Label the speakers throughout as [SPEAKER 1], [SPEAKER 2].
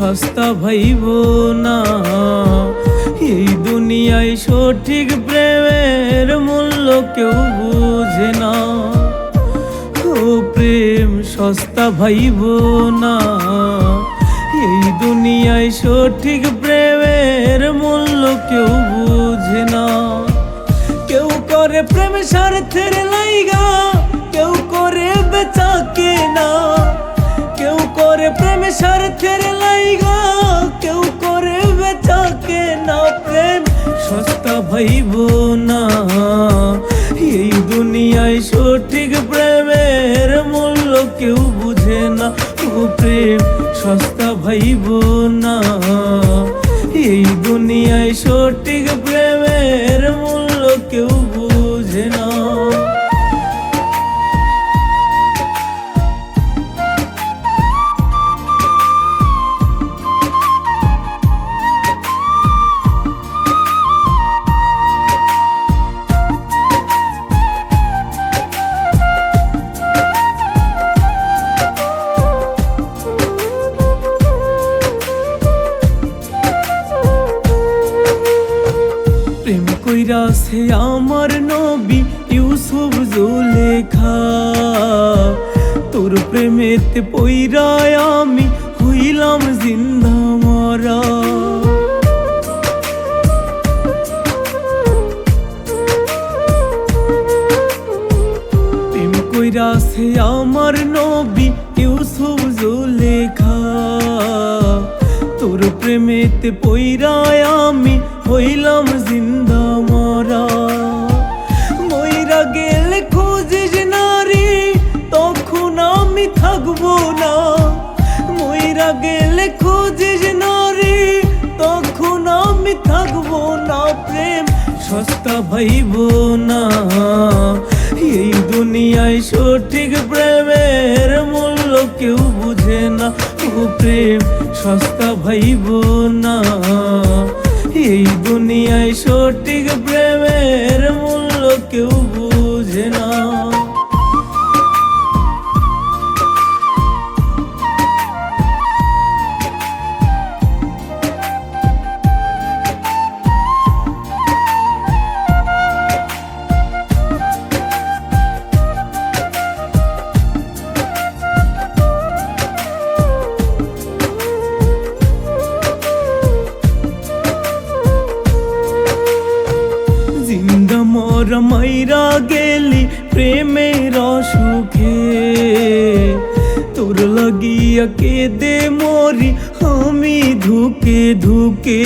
[SPEAKER 1] সস্তা ভাইব না। এই দুনিয়ায় সঠিক প্রেমের মূল্য কেউ বুঝে না। ও প্রেম সস্তা ভাইব না। এই দুনিয়ায় সঠিক প্রেমের মূল্য কেউ বুঝে না। কেউ করে প্রেম স্বার্থের লাইগা, কেউ করে বেচা কেনা। কেউ করে প্রেম স্বার্থের লাইগা, কেউ করে বেচা কেনা। প্রেম সস্তা ভাইব না। এই দুনিয়ায় সঠিক প্রেমের মূল্য কেউ বুঝে না। ও প্রেম সস্তা ভাইব না। এই দুনিয়ায় সঠিক প্রেমের মূল্য কেউ বুঝে না। প্রেম কইরাছে আমার নবী ইউসুফ জুলেখা। তোর প্রেমেতে পইরায় আমি হইলাম জিন্দা মরা। প্রেম কইরাছে আমার নবী ইউসুফ জুলেখা। তোর প্রেমেতে পইরায় আমি হইলাম জিন্দা মরা। মইরা গেলে খুঁজিস নারী, তখন আমি থাকবো না। মইরা গেলে খুঁজিস নারী, তখন আমি থাকবো না। প্রেম সস্তা ভাইব না। এই দুনিয়ায় সঠিক প্রেমের মূল্য কেউ বুঝে না। ও প্রেম সস্তা ভাইব না। এই দুনিয়ায় সঠিক প্রেমের মূল্য কেউ বুঝে না। জিন্দা মরা মাইরা গেলি প্রেমের সুখে। তোর লাগিয়া কেঁদে মরি আমি ধুকে ধুকে।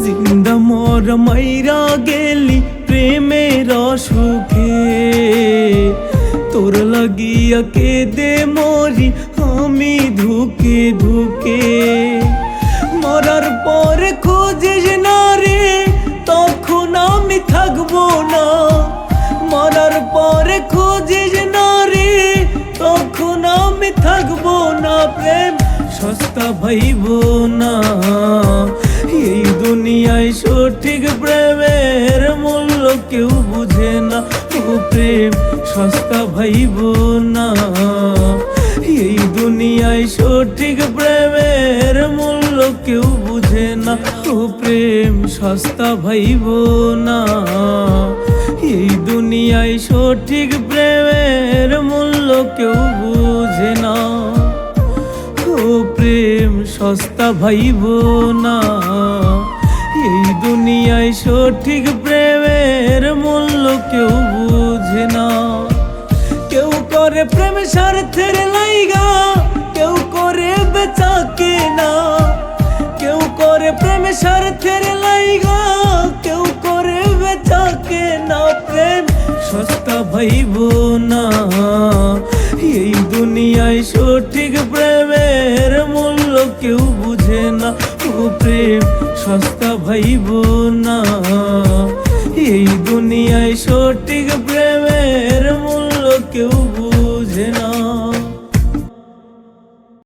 [SPEAKER 1] জিন্দা মরা মাইরা গেলি প্রেমের সুখে। তোর লাগিয়া কেঁদে মরি আমি ধুকে ধুকে। মরার পরে খোঁজিস নারী, তখন আমি থাকবো না। মরার পরে খোঁজিস নারী, তখন আমি থাকবো না। প্রেম সস্তা ভাইব না। এই দুনিয়ায় সঠিক প্রেমের মূল্য কেউ বুঝে না। ও প্রেম সস্তা ভাইব না। এই দুনিয়ায় সঠিক প্রেমের মূল্য কেউ বুঝে না। ও প্রেম সস্তা ভাইব না। এই দুনিয়ায় সঠিক প্রেমের মূল্য কেউ বুঝে না। ও প্রেম সস্তা ভাইব না। এই দুনিয়ায় সঠিক প্রেমের মূল্য কেউ বুঝে না। কেউ করে প্রেম স্বার্থের লাইগা, কেউ করে বেচা কেনা। কেউ করে প্রেম স্বার্থের লাইগা, কেউ করে বেচা কেনা। প্রেম সস্তা ভাইব না। এই দুনিয়ায় সঠিক প্রেমের মূল্য কেউ বুঝে না। ও প্রেম সস্তা ভাইব না।